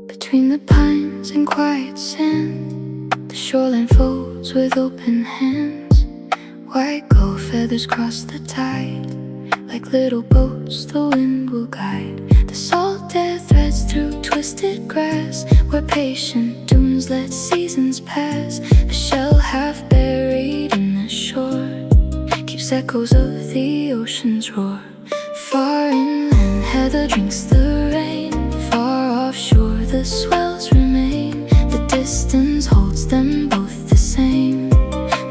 Between the pines and quiet sand, the shoreline folds with open hands. White gold feathers cross the tide, like little boats the wind will guide. The salt air threads through twisted grass, where patient dunes let seasons pass. A shell half buried in the shore keeps echoes of the ocean's roar. Far inland, heather drinks the rain. Far offshore, the swells remain. The distance holds them both the same.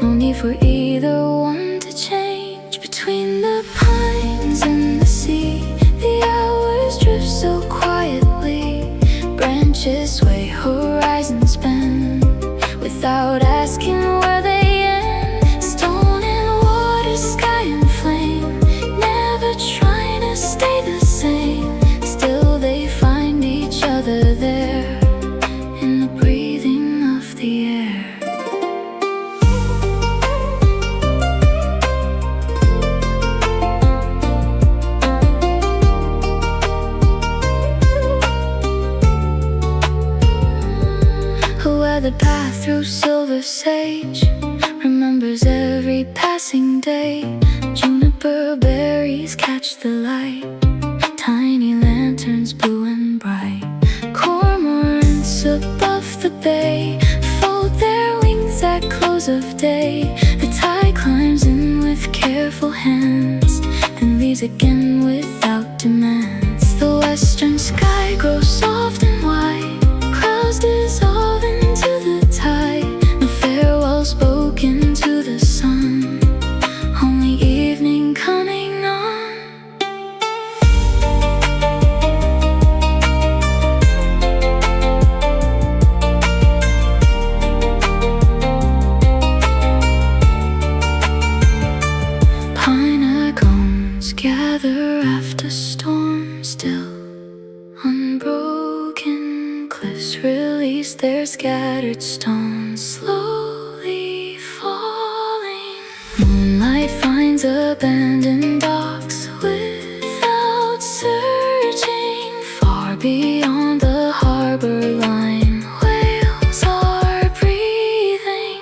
No need for either one to change. Between the pines and the sea, the hours drift so quietly. Branches sway, horizons bend, without asking where they end. Stone and water, sky and flame, never trying to stay the same. Still they find each other there, in the breathing of the air. A weathered path through silver sage remembers every passing day. Juniper berries catch the light, tiny lanterns blue and bright. Cormorants above the bay fold their wings at close of day. The tide climbs in with careful hands, then leaves again without demands. The western sky grows soft and white, clouds dissolve into the tide. No farewell spoken to the sun, only evening coming on. Pine cones gather after storm still. Unbroken cliffs release their scattered stones, slowly falling. Moonlight finds abandoned docks without searching. Far beyond the harbor line, whales are breathing.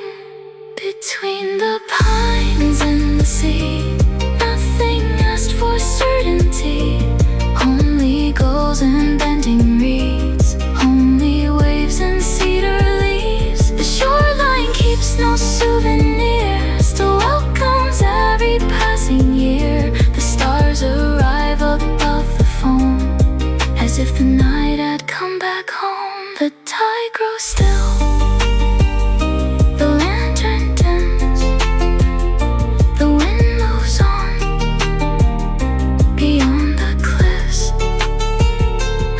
Between the pines and the sea, nothing asked for certainty. Only gulls and bending reeds, only waves and cedar leaves. The shoreline keeps no souvenir, still welcomes every passing year. The stars arrive above the foam, as if the night had come back home. The tide grows still, the lantern dims, the wind moves on. Beyond the cliffs,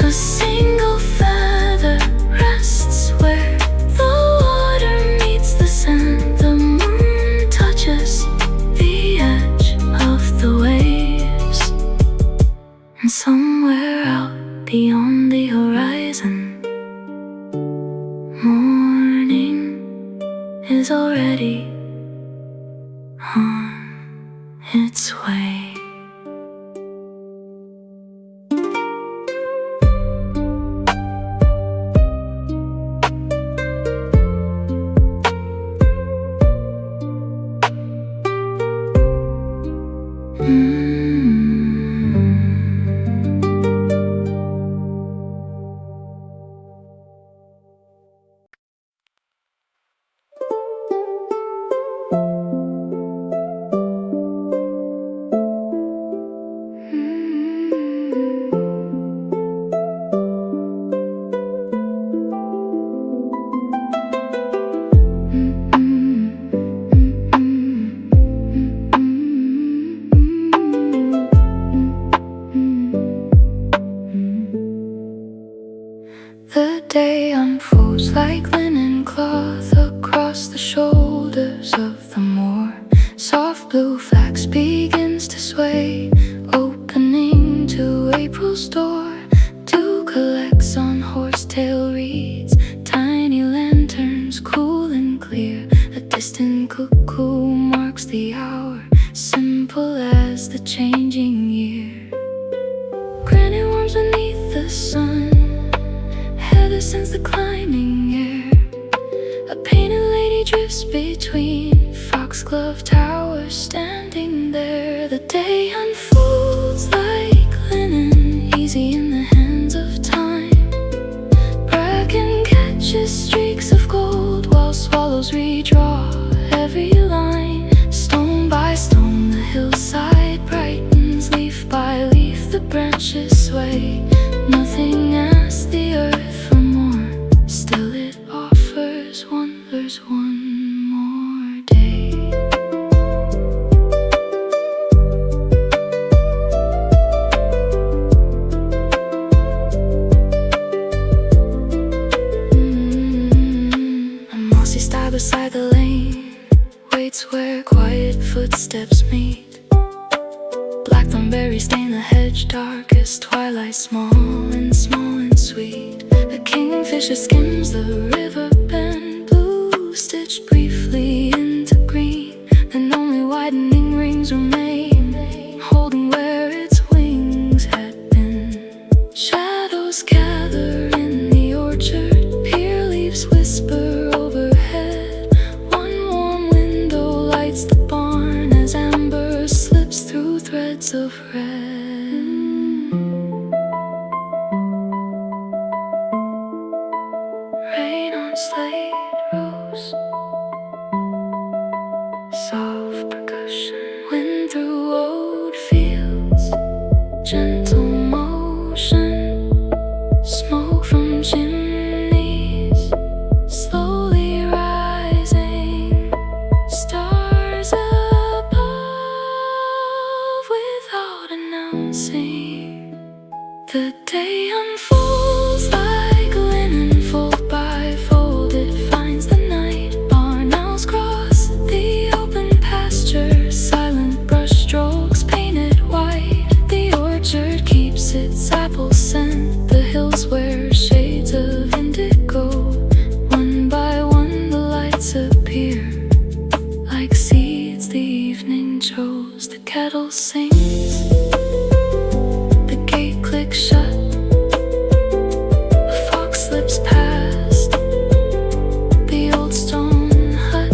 a single feather rests where the water meets the sand. The moon touches the edge of the waves, and somewhere out beyond the horizon, morning is already on its way. The day unfolds like linen cloth across the shoulders of the moor. Soft blue flax begins to sway, opening to April's door. Dew collects on horsetail reeds, time ever since the climbing year. A painted lady drifts between foxglove towers, standing there. The day unfolds like linen, easy in the hands of time. Bracken catches streaks of gold, while swallows redraw every line. Stone by stone the hillside brightens, leaf by leaf the branches sway. Nothing asks the earth for more, still it offers wonders one more day. A mossy sty beside the lane waits where quiet footsteps meet. Blackthorn berries stain the hedge dark as twilight, small and sweet. A kingfisher skims the river bend, blue stitched briefly into green. Then only widening rings remain, holding where its wings had been. Shadows gather in the orchard, pear leaves whisper overhead. One warm window lights the barn as amber slips through threads of red. Rain on slate rose, soft percussion. Wind through old fields, gentle motion. Smoke from chimneys, slowly rising. Stars above, without announcing. The day unfolds like linen, fold by fold it finds the night. Barn owls cross the open pasture, silent brush strokes painted white. The orchard keeps its apple scent, the hills wear shades of indigo. One by one the lights appear, like seeds the evening chose. The kettle sings, the gate clicks shut. A fox slips past the old stone hut.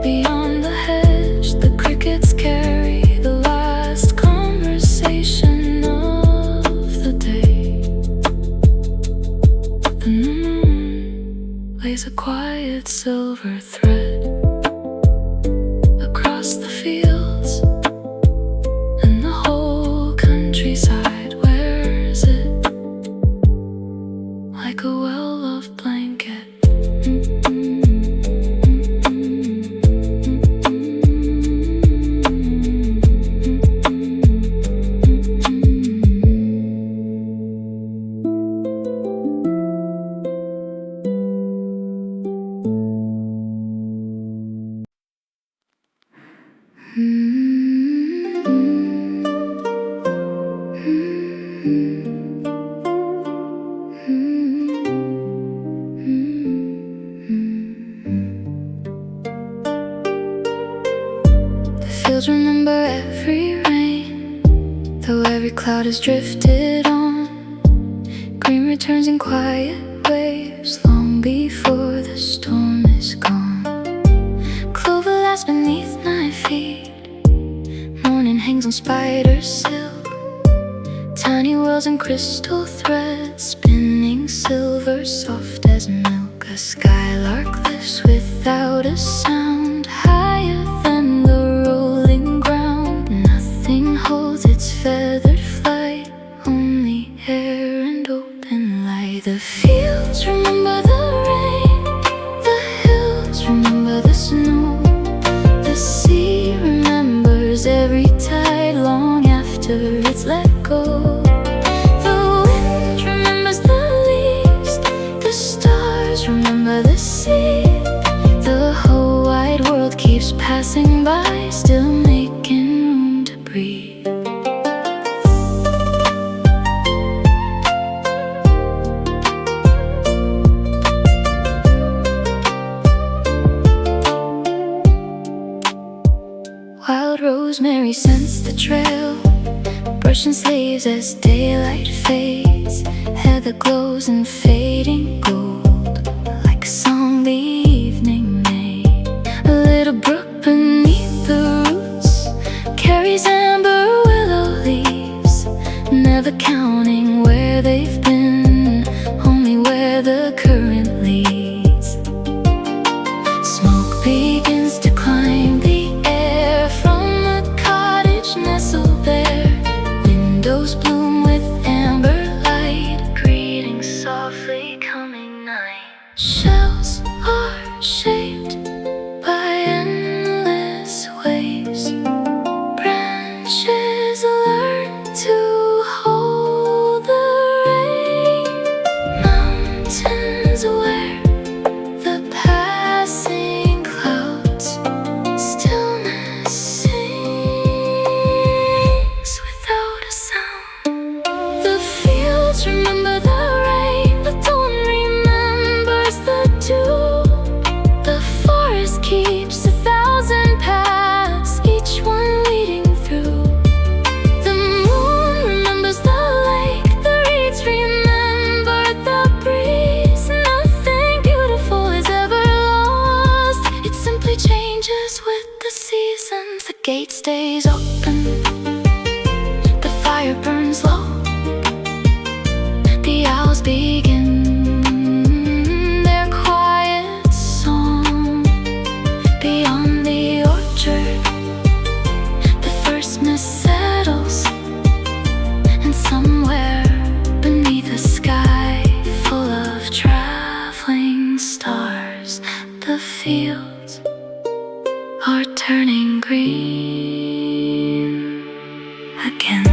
Beyond the hedge the crickets carry the last conversation of the day. The moon lays a quiet silver thread across the fields, and the whole countryside wears it like a well-loved blanket. The fields remember every rain, though every cloud has drifted on. Green returns in quiet waves long before the storm is gone. Clover lies beneath my feet, morning hangs on spider silk. Tiny whirls and crystal threads, spinning silver soft as milk. A skylark lifts without a sound, higher than the rolling ground. Nothing holds its feathered flight, only air and open light. The fields remember the rain, the hills remember the snow. The sea remembers every tide long after it's let go. The wind remembers the leaves, the stars remember the sea. The whole wide world keeps passing by, still making room to breathe. Wild rosemary scents the trail, brushing sleeves as daylight fades. Heather glows rose and fading gold, like a song the evening made. A little brook beneath the roots carries amber willow leaves, never counting where they've been, only where the current leads. Smoke begins to climb the air from a cottage nestled there. Windows bloom with amber light, greeting softly coming night. Shells are shaped by endless waves. Branches learn to hold the rain. Mountains where the passing clouds, stillness sings without a sound. The fields remember the rain, the dawn remembers the dew. The forest keeps 1,000 paths, each one leading through. The moon remembers the lake, the reeds remember the breeze. Nothing beautiful is ever lost, it simply changes with the seasons. The gate stays open, the fire burns low. The owls begin their quiet song. Beyond the orchard, the first mist settles, and somewhere beneath a sky full of traveling stars, the fields are turning green again.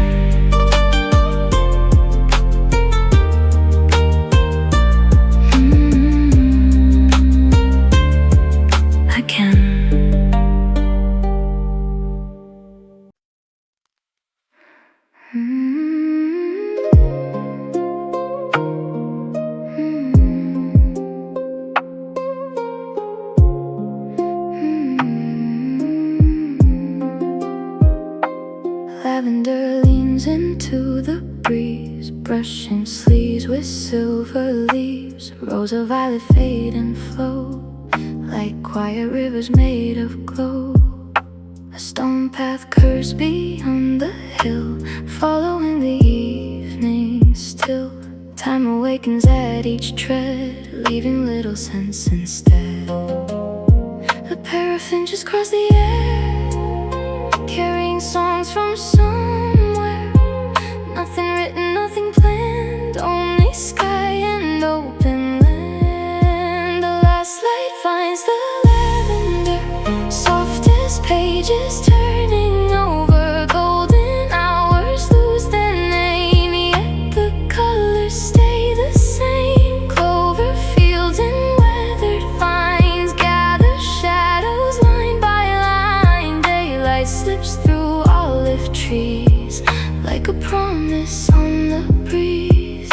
Again. Lavender leans into the breeze, brushing sleeves with silver leaves. Rows of violet fade and flow like quiet rivers made of glow. A stone path curves beyond the hill, following the evening still. Time awakens at each tread, leaving little sense instead. A pair of finches cross the air, carrying songs from somewhere. Nothing written, nothing planned, only sky and open land. The last light finds the lavender, softest pages turning over. Golden hours lose their name, yet the colors stay the same. Clover fields and weathered vines gather shadows line by line. Daylight slips through olive trees like a promise on the breeze.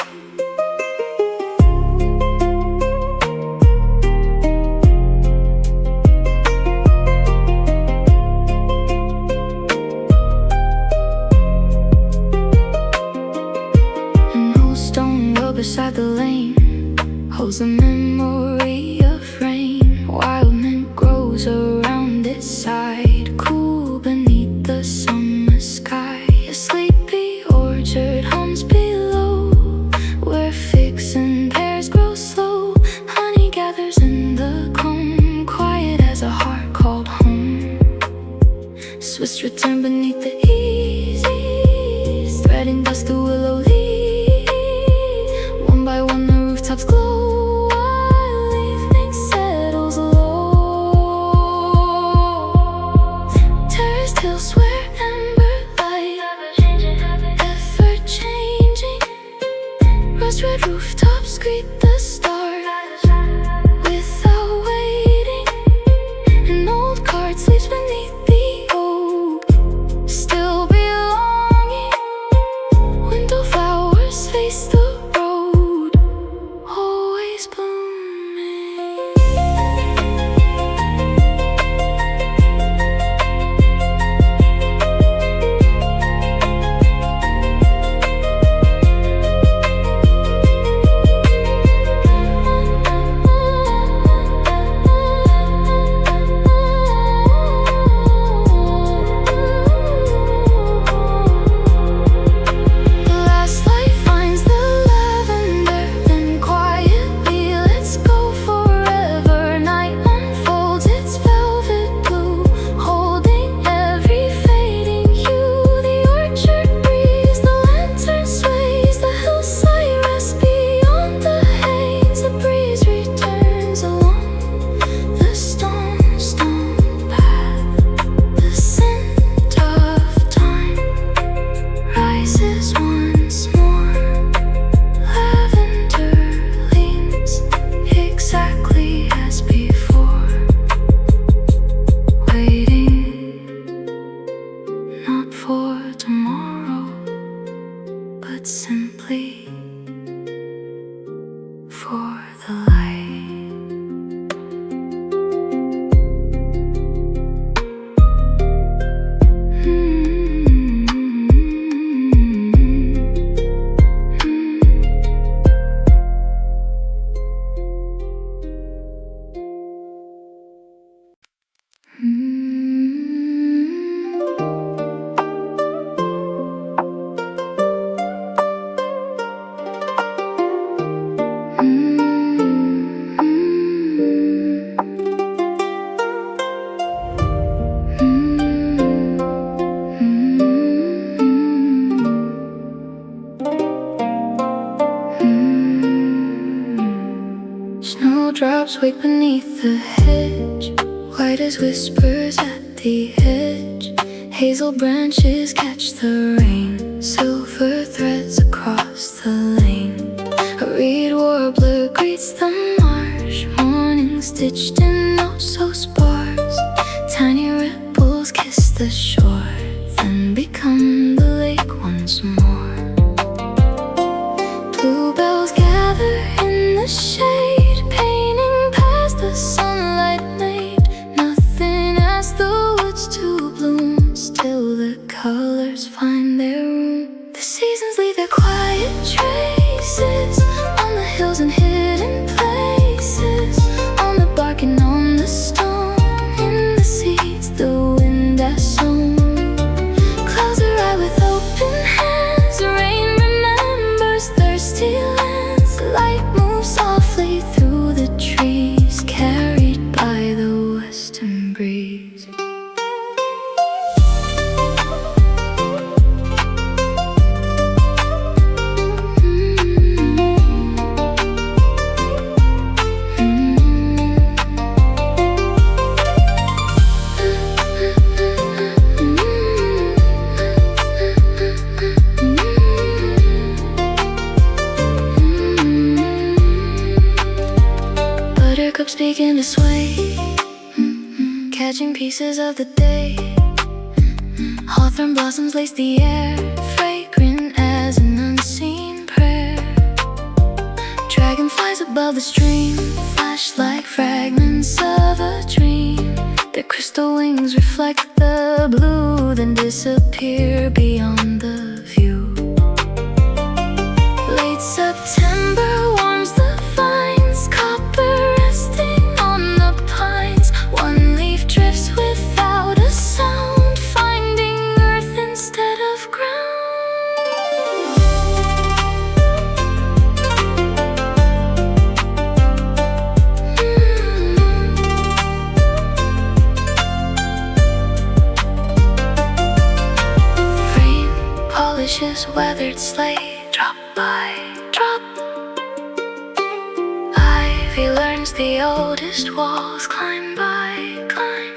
An old stone well beside the lane holds the memory of rain. Wild mint grows around its side, cool beneath the summer sky. A sleepy orchard hums below, where figs and pears grow slow. Honey gathers in the comb, quiet as a heart called home. Swiss return beneath the eases, threading dust the willow leaves. One by one the rooftops glow, while evening settles low. Terraced hills where amber light, ever changing. Rust red rooftops greet the start without waiting. An old cart sleeps beneath the oak, still belonging. Window flowers face the road, always blooming. Snowdrops wake beneath the hedge, white as whispers at the edge. Hazel branches catch the rain, silver threads across the lane. A reed warbler greets the marsh, morning stitched in notes so sparse. Tiny ripples kiss the shore, then become the lake once more. Bluebells gather in the shade, painting past the sunlight made. Nothing asks the woods to bloom, still the colors find their room. The seasons leave their quiet traces on the hills and hidden places, on the bark and on the stone, in the seeds the wind has sown. Clouds arrive with open hands, rain remembers thirsty lands. Light moves softly through the trees, carried by the western breeze. Buttercups begin to sway, catching pieces of the day. Hawthorn blossoms lace the air, fragrant as an unseen prayer. Dragonflies above the stream flash like fragments of a dream. Their crystal wings reflect the blue, then disappear beyond the view. Late September warms the vines, copper resting on the pines. One leaf drifts without a sound, finding earth instead of ground. Rain polishes weathered slate, drop by drop. Ivy learns the oldest walls, climb by climb.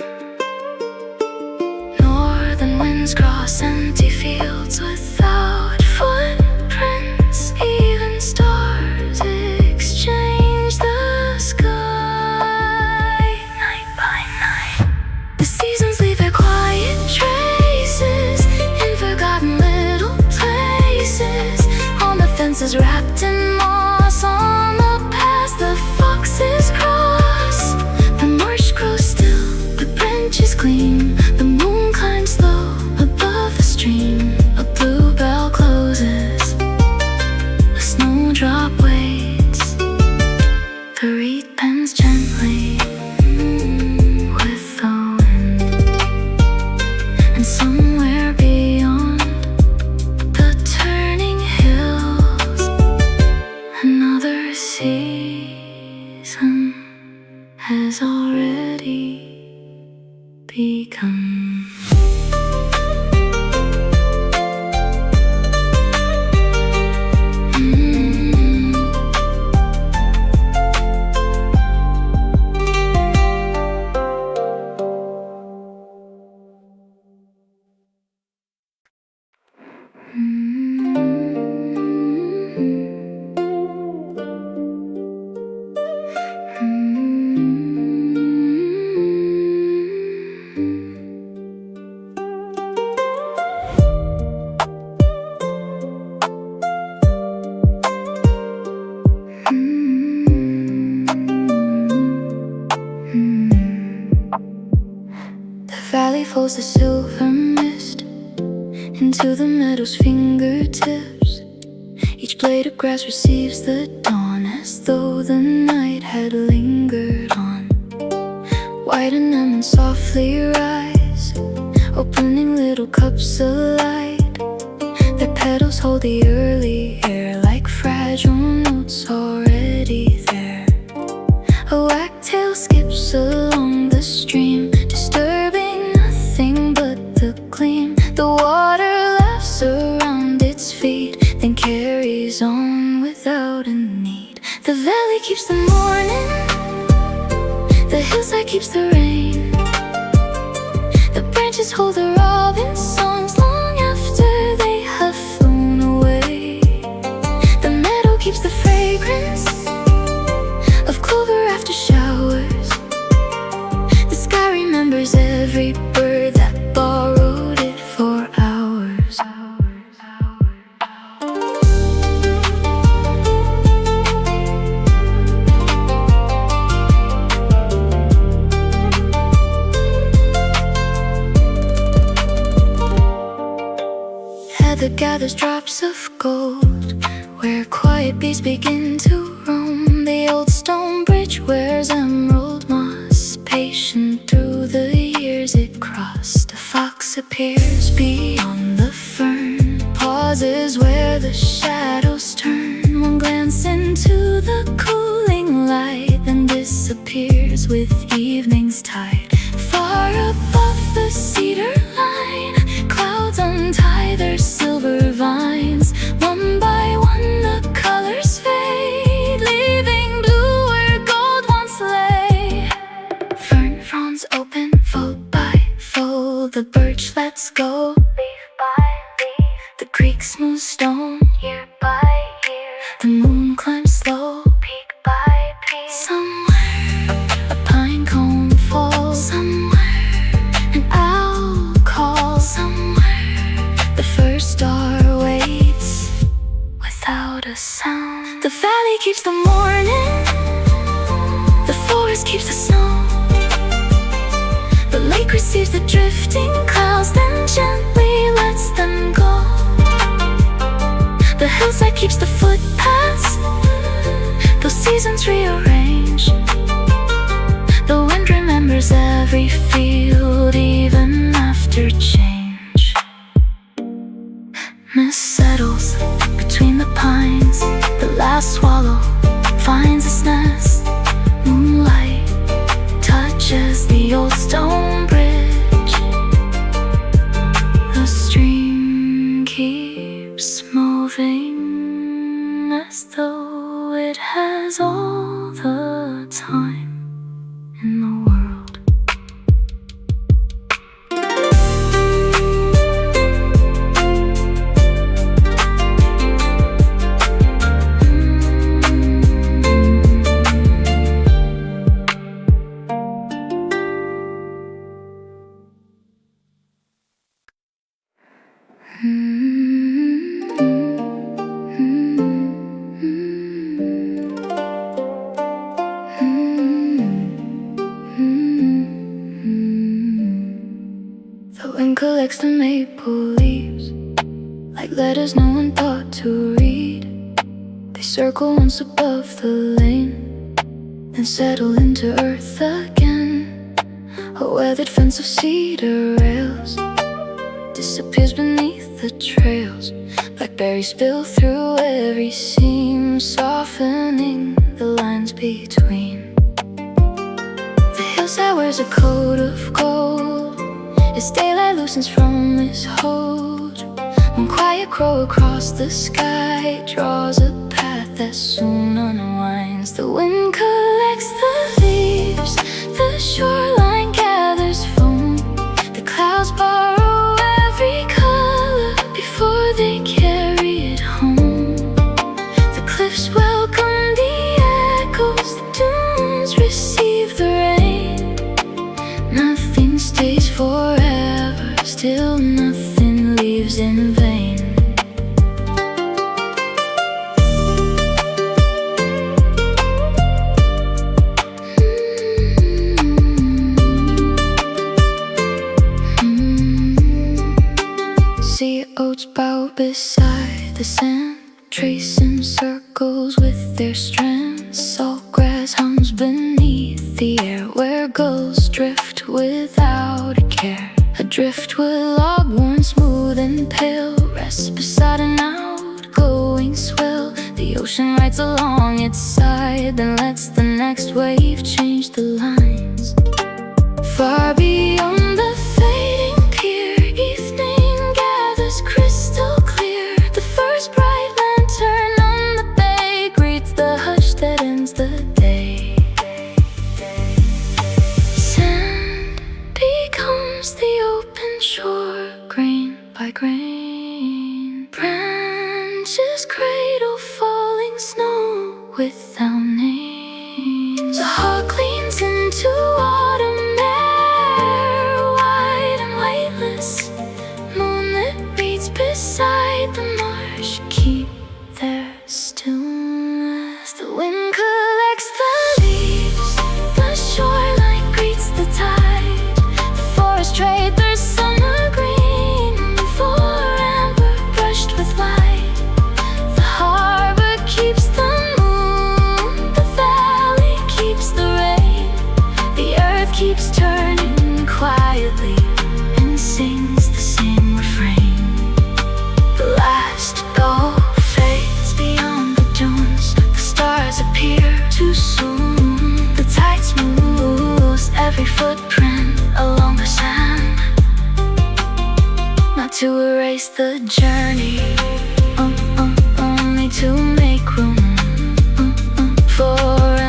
Northern winds cross empty fields without footprints. Even stars exchange the sky. Night by night, the seasons leave their quiet traces in forgotten little places. On the fences wrapped in moss, on the paths the foxes cross. The marsh grows still, the branches gleam, the moon climbs low above the stream. A bluebell closes, a snowdrop waits. The reed bends gently with the wind, and somewhere beyond the turning hills, another season has already begun. The valley folds the silver mist into the meadow's fingertips. Each blade of grass receives the dawn, as though the night had lingered on. White anemones softly rise, opening little cups of light. Their petals hold the early air like fragile notes already there. A wagtail skips along the stream, disturbing nothing but the gleam. The water laughs around its feet, then carries on without a need. The valley keeps the morning The hillside keeps the rain. The branches hold the robin's songs long after they have flown away. The meadow keeps the fragrance of clover after showers. The sky remembers every bird that borrowed it for hours. Heather gathers drops of gold where quiet bees begin to roam. The old stone bridge wears emerald moss. Patient through the years it crossed. A fox appears beyond the fern, pauses where the shadows turn. One glance into the cooling light, then disappears with evening's tide. Far above the cedar line, clouds untie their silver vines. One by one the colors fade, leaving blue where gold once lay. Fern fronds open, fold by fold. The birch lets go, leaf by leaf. The creek smooths stone, year by year. The moon climbs slow, peak by peak. Somewhere a pine cone falls. Somewhere an owl calls. Somewhere the first star waits without a sound. The valley keeps the morning. The forest keeps the snow. The lake receives the drifting clouds, then gently lets them go. The hillside keeps the footpaths, those seasons rearrange. The wind remembers every field, even after change. Mist settles between the pines. The last swallow finds its nest. Moonlight touches the old stone bridge. The stream keeps moving as though it has all the time in the world. The wind collects the maple leaves like letters no one thought to read. They circle once above the lane, then settle into earth again. A weathered fence of cedar rails disappears beneath the trails. Blackberries spill through every seam, softening the lines between. The hillside wears a coat of gold as daylight loosens from its hold. One quiet crow across the sky draws a path that soon unwinds. The wind collects the leaves, the shoreline gathers foam. The clouds borrow every color before they carry it home. The cliffs welcome the echoes, the dunes receive the rain. Nothing stays forever, still nothing leaves in vain. Sea oats bow beside the sand, tracing circles with their strands. Salt grass hums beneath the air, where gulls drift without a care. A driftwood log worn smooth and pale rests beside an outgoing swell. The ocean rides along its side, then lets the next wave change the lines. Far beyond the fading pier, evening gathers crystal clear. The first bright lantern on the bay greets the hush that ends the day. like rain. Branches cradle falling snow without names. The hawk leans into autumn air, white and weightless. Moonlit reeds beside the marsh keep their stillness. The wind collects the leaves, the shoreline greets the tide. The forest trade their summer green for amber brushed with light. The harbor keeps the moon, the valley keeps the rain. The earth keeps turning quietly and sings the same refrain. The last goal fades beyond the dunes. The stars appear too soon. The tide smooths every footprint along the sand, not to erase the journey, only to make room for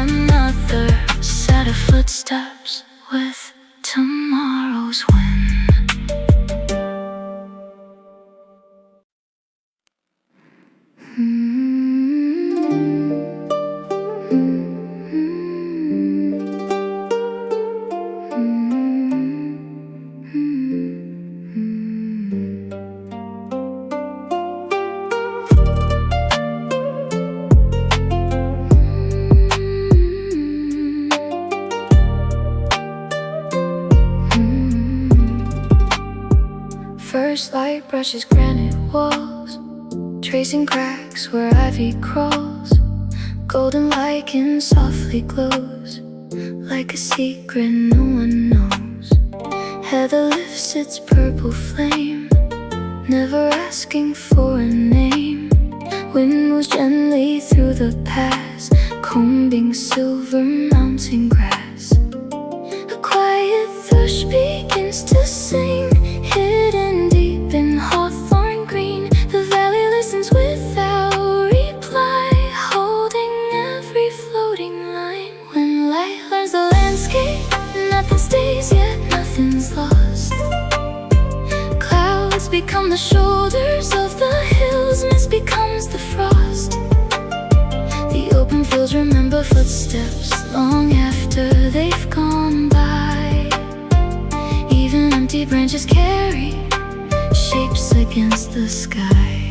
another set of footsteps with tomorrow's wind. First light brushes granite walls, tracing cracks where ivy crawls. Golden lichen softly glows, like a secret no one knows. Heather lifts its purple flame, never asking for a name. Wind moves gently through the pass, combing silver mountain grass. A quiet thrush begins to sing, hidden deep in hawthorn green. The valley listens without reply, holding every floating line. When light learns the landscape, nothing stays yet nothing's lost. Clouds become the shoulders of the hills, mist becomes the frost. The open fields remember footsteps long after they've gone by. Even empty branches carry shapes against the sky.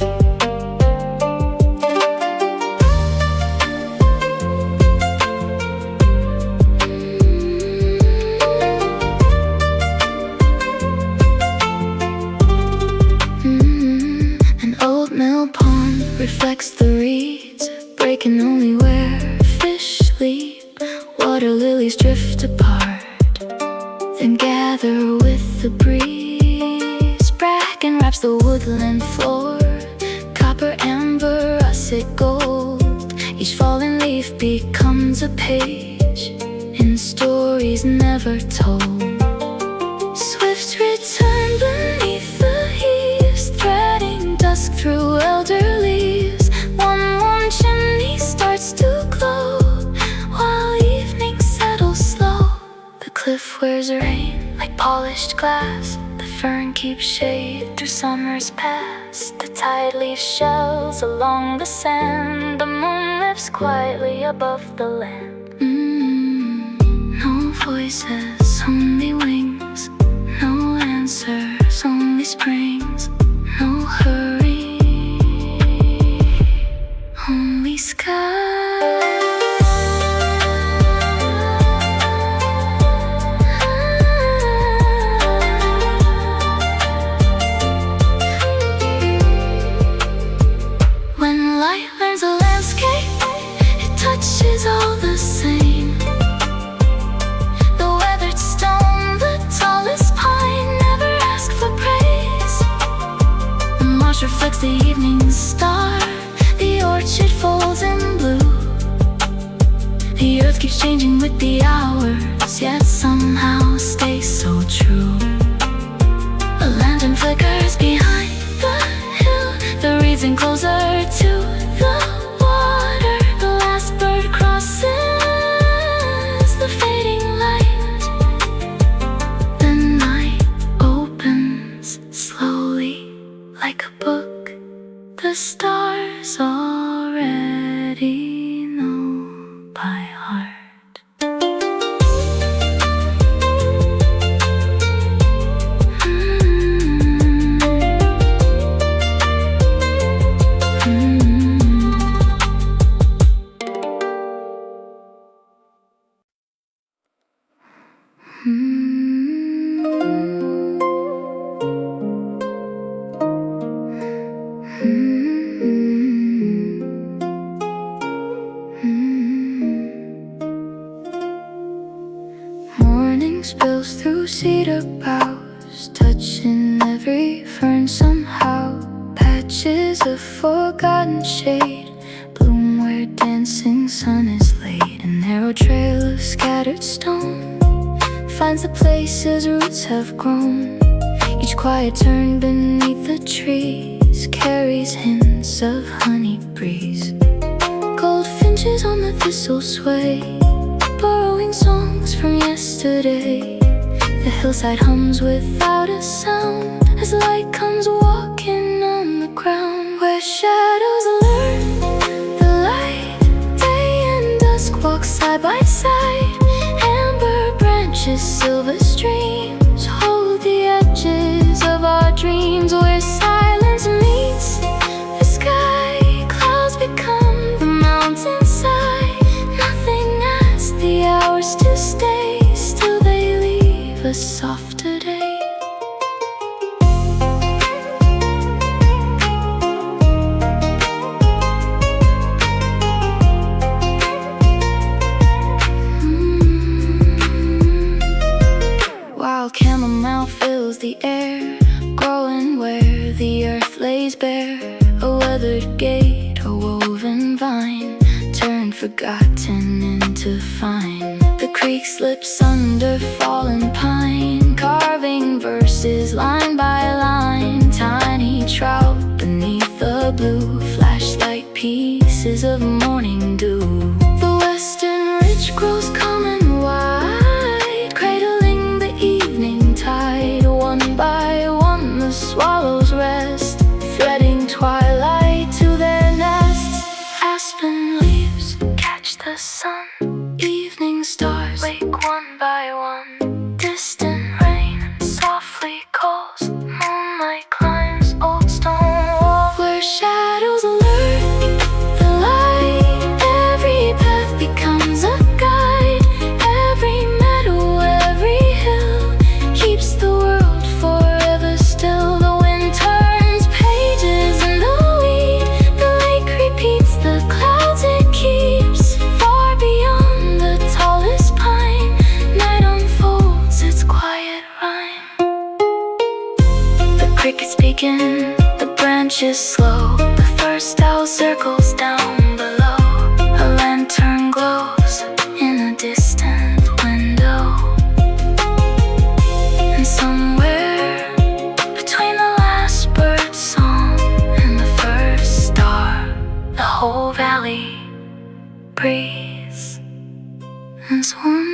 An old mill pond reflects the reeds, breaking only where fish sleep. Water lilies drift apart, then gather with the breeze. Bracken wraps the woodland floor, copper, amber, russet gold. Each fallen leaf becomes a page in stories never told. Swift return beneath the eaves, threading dusk through elder leaves. One warm chimney starts to glow, while evening settles slow. The cliff wears rain like polished glass. The fern keeps shade through summer's past. The tide leaves shells along the sand. The moon lifts quietly above the land. No voices, only wings. No answers, only springs. No hurry, only sky. When light learns a landscape, it touches all the same. The weathered stone, the tallest pine, never ask for praise. The marsh reflects the evening star, the orchard folds in blue. The earth keeps changing with the hours, yet somehow stays so true. A lantern flickers behind the hill, the reeds and closer to the water. The last bird crosses the fading light. The night opens slowly, spills through cedar boughs, touching every fern somehow. Patches of forgotten shade bloom where dancing sun is laid. A narrow trail of scattered stone finds the places roots have grown. Each quiet turn beneath the trees carries hints of honey breeze. Goldfinches on the thistle sway, borrowing songs from yesterday. The hillside hums without a sound as light comes walking on the ground. Where shadows learn the light, day and dusk walk side by side. Amber branches, silver streams hold the edges of our dreams. Where silence meets the sky, clouds become the mountainside. Nothing asks the hours to stay, still they leave a softer day. Wild chamomile fills the air, growing where the earth lays bare. A weathered gate, a woven vine, turned forgotten into fine. The creek slips under fallen pine, carving verses line by line. Tiny trout beneath the blue, flashlight pieces of morning dew. The western ridge grows calm and wide, cradling the evening tide. One by one the swallows rest, threading twilight to their nests. Aspen leaves catch the sun, evening stars wake one by one. Distant rain softly calls, moonlight climbs old stone walls. Where shadows learn the light, every path becomes a guide. Every meadow, every hill keeps the world forever still. The wind turns pages in the weed, the lake repeats the clouds it keeps. Far beyond the tallest pine, night unfolds its quiet rhyme. The crickets begin, the branches slow. The first owl circles down below. A lantern glows in a distant window. And somewhere between the last bird's song and the first star, the whole valley breathes as one.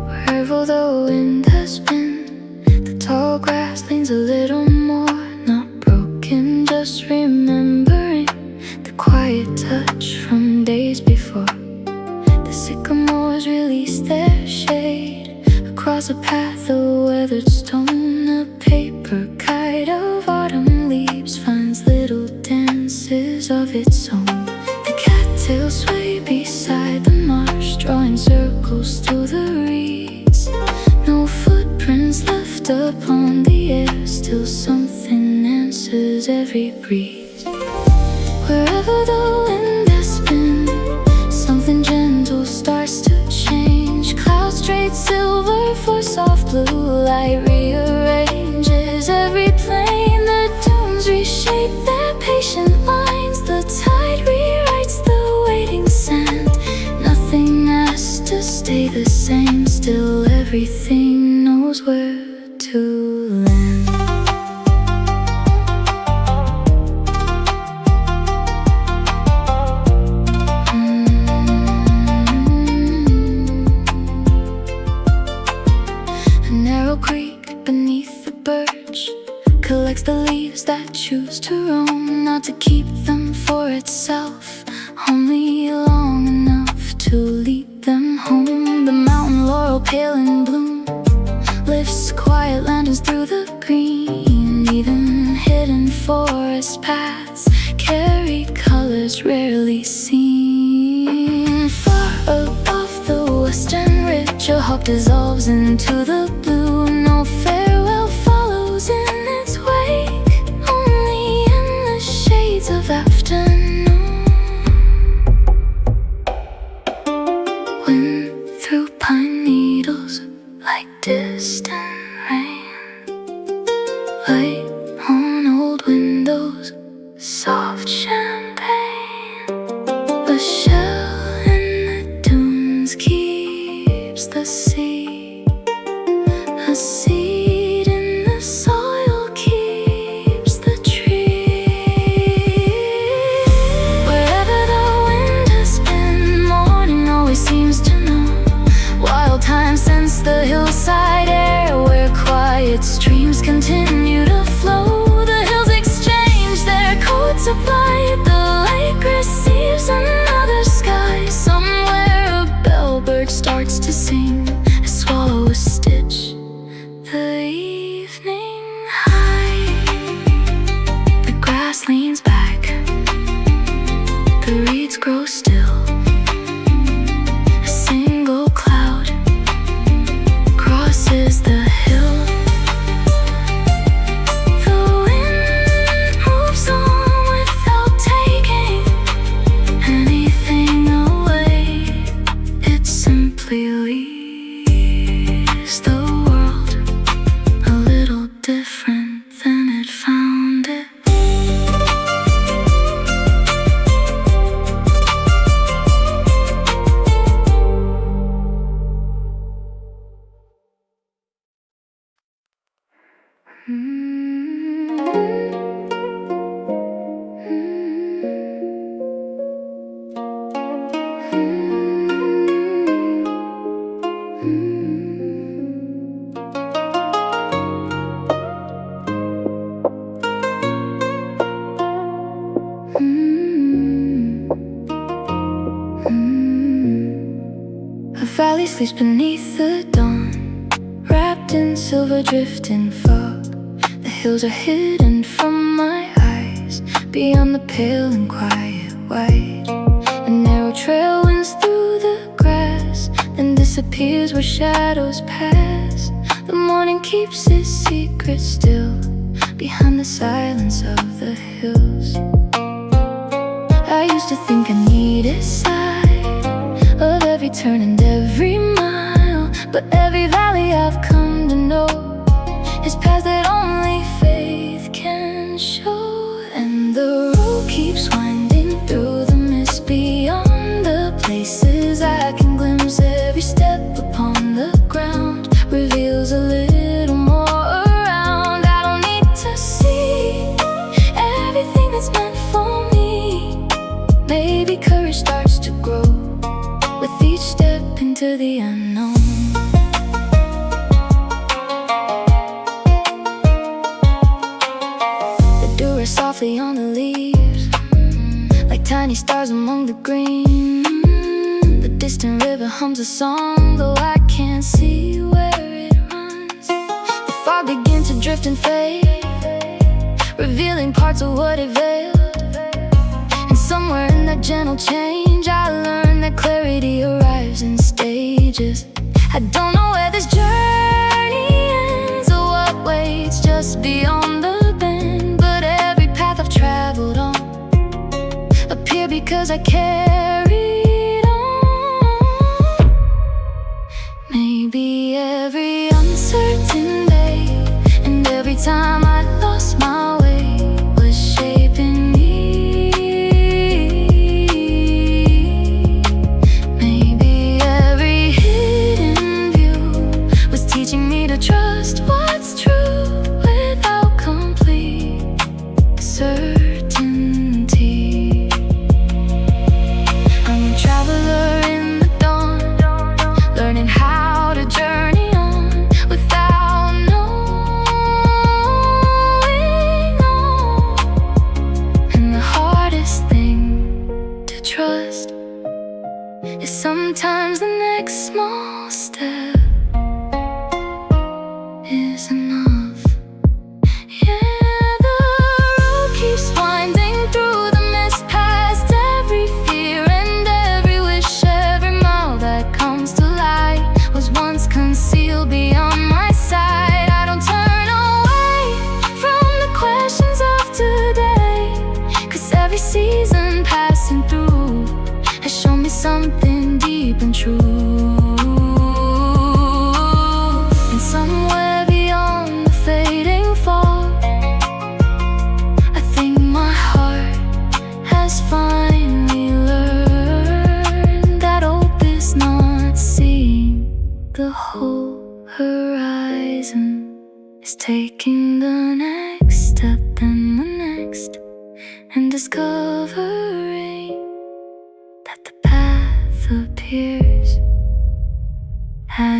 Wherever the wind has been, the tall grass leans a little more. Not broken, just remembering the quiet touch from days before. The sycamores release their shade across a path of weathered stone. A paper kite of autumn leaves finds little dances of its own. The cattails sway beside the marsh, drawing circles through the reeds. No footprints left upon the air, still something answers every breeze. Wherever the wind has been, something gentle starts to change. Clouds trade silver for soft blue, light rearranges every plane. The dunes reshape their patient lines, the tide rewrites the waiting sand. Nothing has to stay the same, still everything knows where to land. A narrow creek beneath the birch collects the leaves that choose to roam, not to keep them for itself, only long enough to lead them home. The mountain laurel, pale in bloom, lifts quiet lanterns through the green. Even hidden forest paths carry colors rarely seen. Far above the western ridge, a hawk dissolves into the blue. No farewell follows in its wake, only in the shades of afternoon. Wind through pine needles like distant rain, light on old windows, soft champagne. A shell in the dunes keeps the sea, a seed in the soil keeps the tree. Wherever the wind has been, morning always seems to know. Wild time scents the hillside air, where quiet streams continue to flow. The hills exchange their coats of light, the lake receives another sky. Somewhere a bellbird starts to sing, a swallow a stitch, the evening high. The grass leans back, the reeds grow still. A single cloud crosses the hill. The wind moves on without taking anything away. It simply leaves the world a little different than it found it. A valley sleeps beneath the dawn, wrapped in silver drifting fog. The hills are hidden from my eyes, beyond the pale and quiet white. A narrow trail winds through the grass, then disappears where shadows pass. The morning keeps its secret still, behind the silence of the hills. I used to think I needed sight of every turn and every mile, but every valley I've come to know is paths that only faith can show. And the road keeps winding through the mist, beyond the places I can glimpse. Every step upon the ground reveals a little more around. I don't need to see everything that's meant for me. Maybe courage starts to grow with each step into the unknown. The dew is softly on the leaves, like tiny stars among the green. The distant river hums a song, though I can't see where it runs. The fog begins to drift and fade, revealing parts of what it veiled. And somewhere in that gentle change, I learned that clarity arrives in stages. I don't know where this journey ends or what waits just beyond the bend, but every path I've traveled on appeared because I carried on. Maybe every uncertain day and every time I lost my way was shaping me. Maybe every hidden view was teaching me to trust what's true without complete certainty. I'm a traveler in the dawn, learning how to journey on without knowing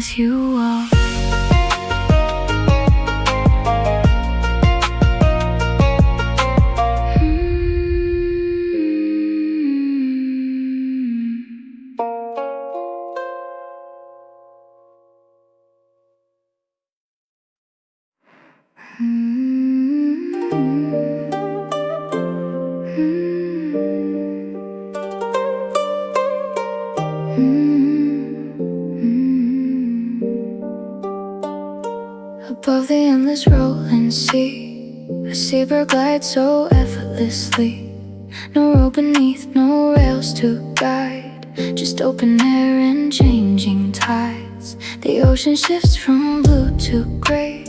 promise you all. Above the endless rolling sea, a seabird glides so effortlessly. No rope beneath, no rails to guide, just open air and changing tides. The ocean shifts from blue to gray,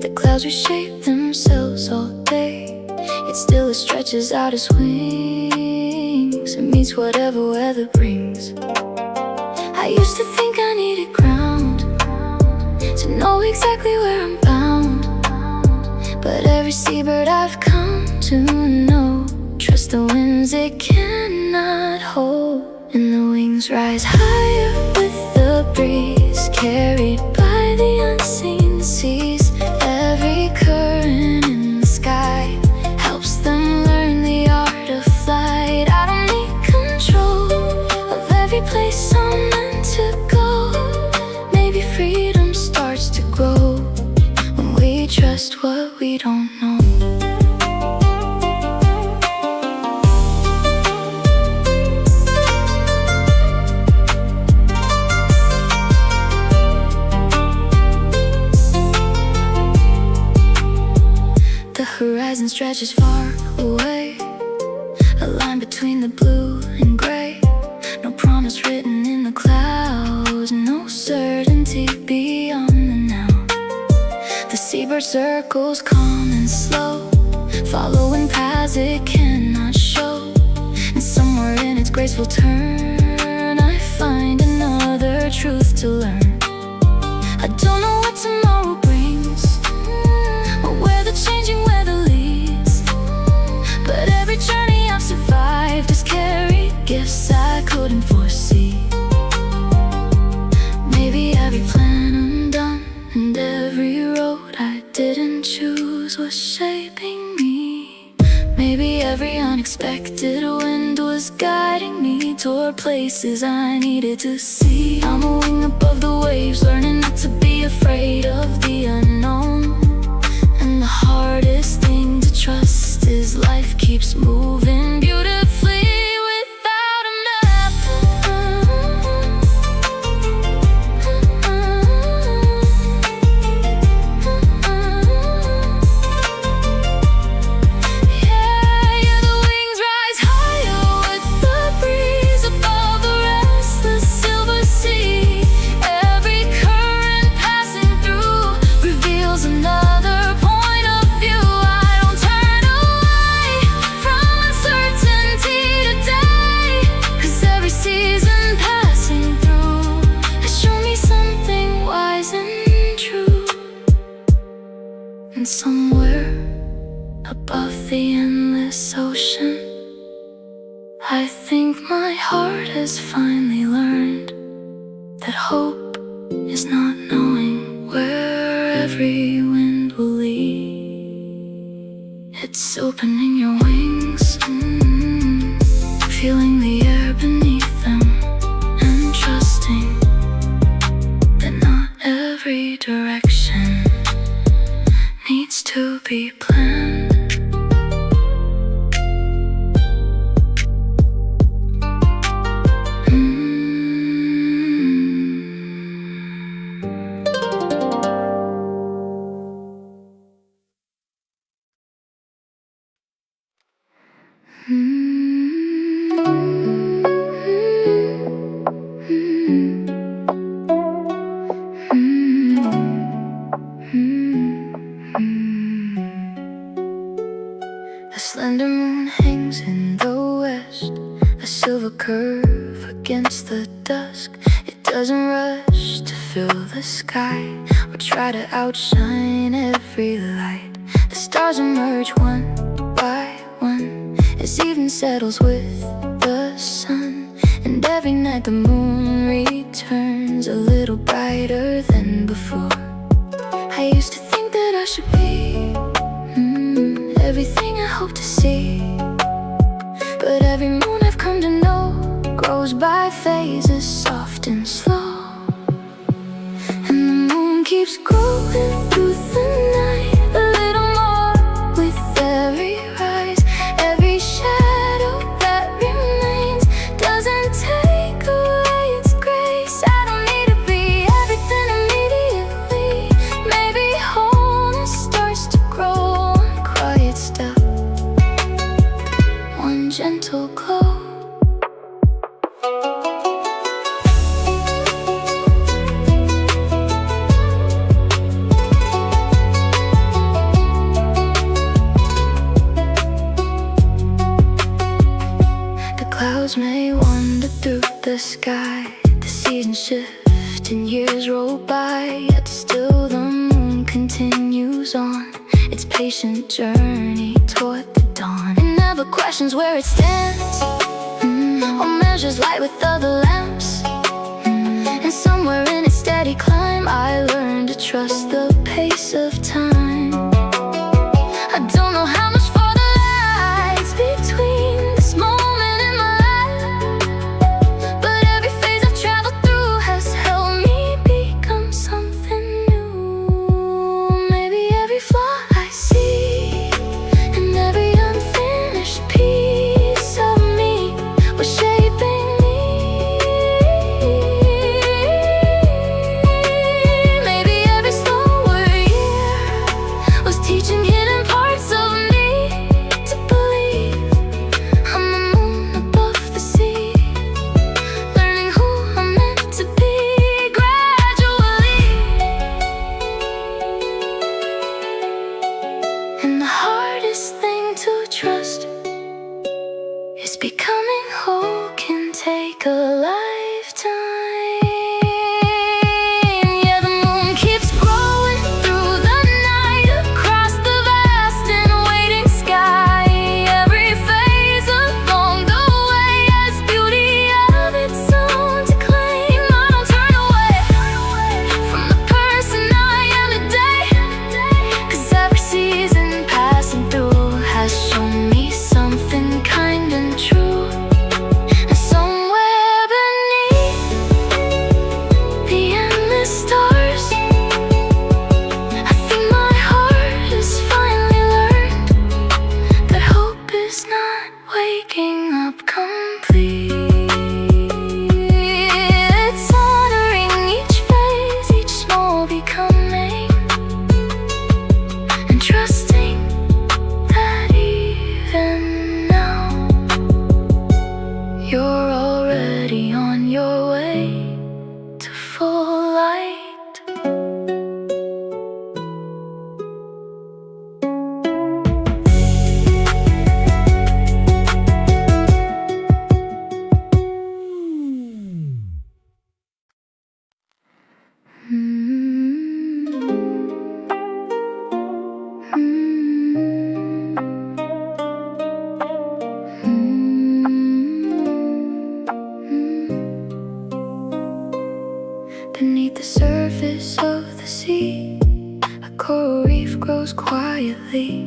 the clouds reshape themselves all day, yet still it stretches out its wings and meets whatever weather brings. I used to think I needed ground to know exactly where I'm bound, but every seabird I've come to know, trust the winds it cannot hold. And the wings rise higher with the breeze, carried by the unseen seas. Every current in the sky helps them learn the art of flight. I don't need control of every place I'm meant to go. Maybe freedom starts to grow when we trust what we don't know. The horizon stretches far away, a line between the blue and gray. No promise written in the clouds, no certainty beyond the now. The seabird circles calm and slow, following paths it cannot show. And somewhere in its graceful turn, I find another truth to learn. I don't know what tomorrow brings, or where the changing weather leads, but every journey I've survived has carried gifts I couldn't foresee. Maybe every plan undone and every road I didn't choose was shaping me. Maybe every unexpected wind was guiding me toward places I needed to see. I'm a wing above the waves, learning not to be afraid of the unknown. And the hardest thing to trust is life keeps moving beautifully without a map. Yeah, the wings rise higher with the breeze, above the restless silver sea. Every current passing through reveals another point of view. I don't turn away from uncertainty today, 'cause every season passing through has shown me something wise and true. And somewhere above the endless ocean, I think my heart has finally learned that hope is not knowing where every wind will lead. It's opening your wings, feeling the air beneath them, and trusting that not every direction needs to be planned. A slender moon hangs in the west, a silver curve against the dusk. It doesn't rush to fill the sky or try to outshine every light. The stars emerge one by one as evening settles with the sun, and every night the moon returns turns a little brighter than before. I used to think that I should be everything I hope to see, but every moon I've come to know grows by phases, soft and slow. And the moon keeps growing through the night, a little more with every rise. Every shadow that remains doesn't take away its grace. I don't need to be everything immediately. Maybe wholeness starts to grow, one quiet step, one gentle glow. Clouds may wander through the sky, the seasons shift and years roll by, yet still the moon continues on its patient journey toward the dawn. It never questions where it stands, or measures light with other lamps. And somewhere in its steady climb, I learned to trust the pace of time. I don't know how much farther lies between this moment becoming whole can take a lifetime. Yeah, the moon keeps growing through the night, across the vast and waiting sky. Every phase along the way has beauty of its own to claim. I don't turn away from the person I am today, 'cause every season passing through has shown me something kind and true. And somewhere beneath the endless stars, I think my heart has finally learned that hope is not waking up complete. It's honoring each phase, each small becoming, and trusting that even now you're already on your way to full light. Beneath the surface of the sea, a coral reef grows quietly.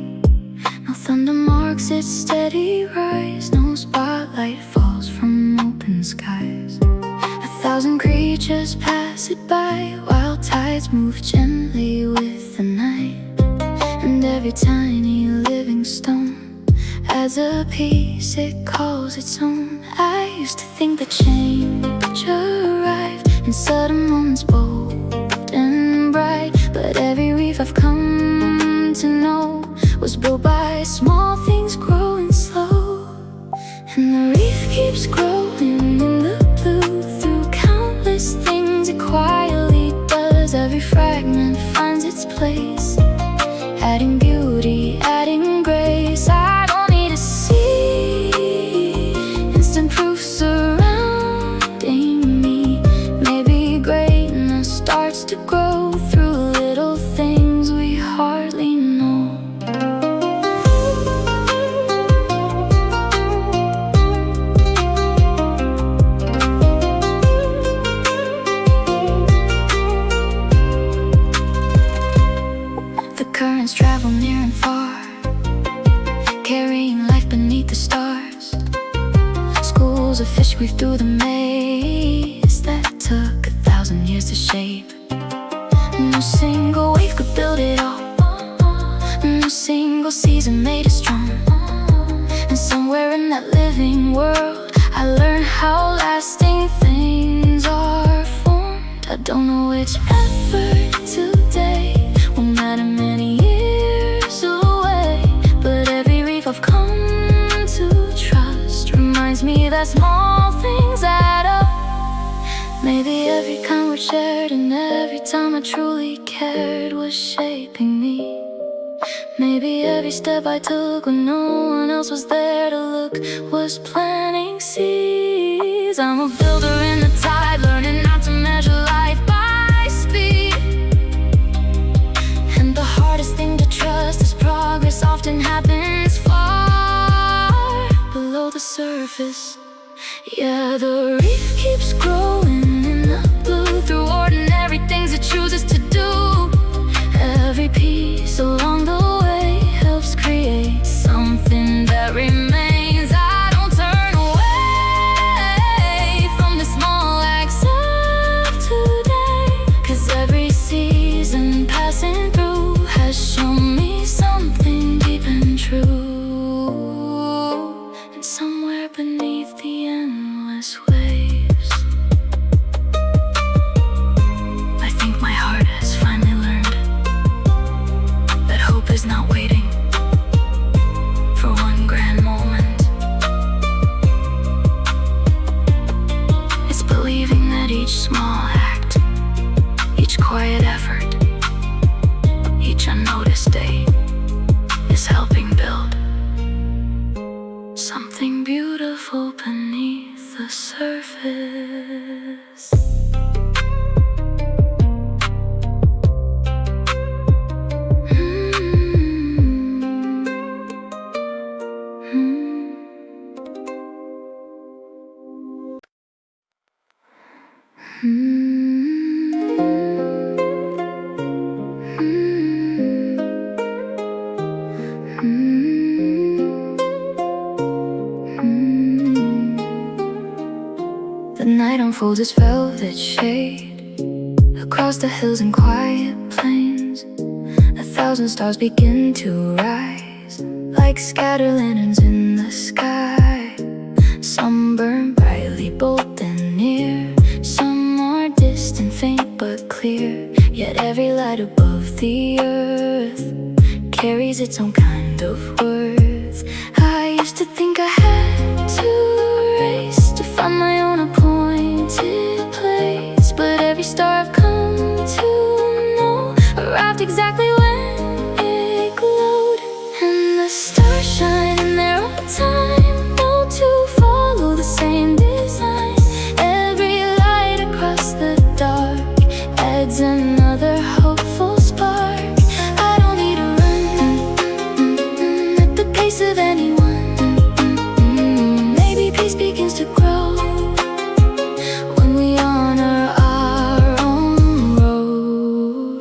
No thunder marks its steady rise, no spotlight falls from open skies. 1,000 creatures pass it by, while tides move gently with the night. And every tiny living stone adds a piece it calls its own. I used to think that change arrived in sudden moments, bold and bright, but every reef I've come to know was built by small things growing slow. And the reef keeps growing in the blue through countless things it quietly does. Every fragment finds its place, adding beauty, adding grace. I don't need to see instant proof surrounding me. Maybe greatness starts to grow through little things we hardly know. weave through the maze that took 1,000 years to shape. No single wave could build it all. No single season made it strong. And somewhere in that living world, I learned how lasting things are formed. I don't know which effort today will matter many years away, but every reef I've come to trust reminds me that small things add up. Maybe every kind word shared and every time I truly cared was shaping me. Maybe every step I took when no one else was there to look was planting seeds. I'm a builder in the tide, learning not to measure life by speed. And the hardest thing to trust is progress often happens far below the surface. Yeah, the reef keeps growing in the blue through ordinary things it chooses to do. Every piece along the way helps create something that remains. I don't turn away from the small acts of today, 'cause every season passing through has shown me something deep and true. And somewhere beneath the endless waves, I think my heart has finally learned that hope is not waiting for one grand moment. It's believing that each small act, each quiet effort, each unnoticed day is helping build something beautiful beneath the surface. The night unfolds its velvet shade across the hills and quiet plains. 1,000 stars begin to rise like scattered lanterns in the sky. Some burn brightly, bold and near. Some are distant, faint but clear. Yet every light above the earth carries its own kind of worth. I used to think I had to race to find my own appointed place, but every star I've come to know arrived exactly when it glowed. And the stars shine in their own time, know to follow the same design. Every light across the dark adds another hopeful spark. I don't need to run at the pace of anyone. Maybe peace begins to grow when we honor our own road.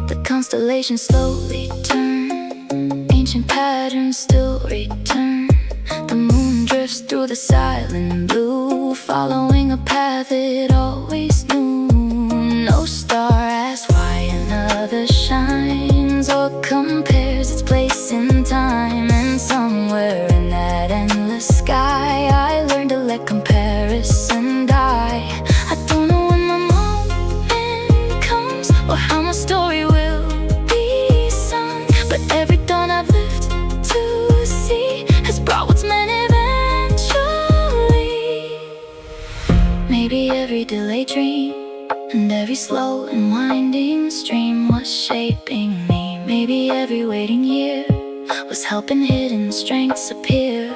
The constellations slowly turn, ancient patterns still return. The moon drifts through the silent blue, following a path it always knew. No star asks why another shines or compares its place in time. And somewhere in that endless sky, I learned to let comparison die. I don't know when my moment comes or how my story will be sung, but every dawn I've lived to see has brought what's meant eventually. Maybe every delayed dream and every slow and winding stream was shaping me. Maybe every waiting year was helping hidden strengths appear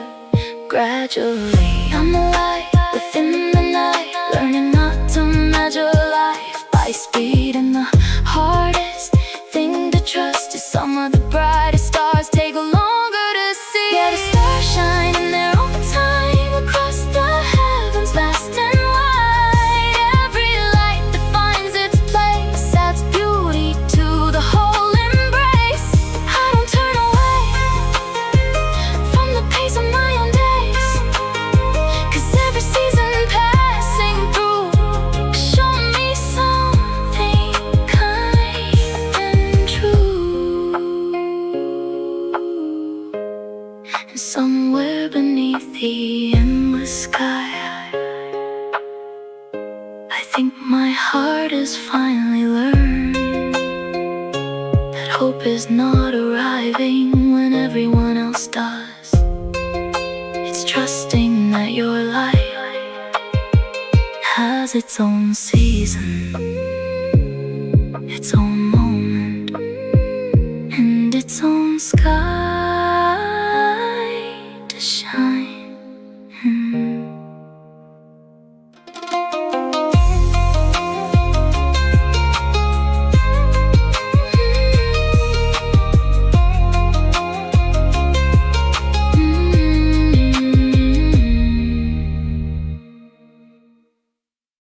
gradually. I'm a light within the night, learning not to measure life by speed. And the hardest thing to trust is some of the brightest stars take longer to see. Yeah, the stars shine in their own time across the heavens, vast and wide. Every light defines the sky. I think my heart has finally learned that hope is not arriving when everyone else does. It's trusting that your life has its own season, its own moment, and its own sky.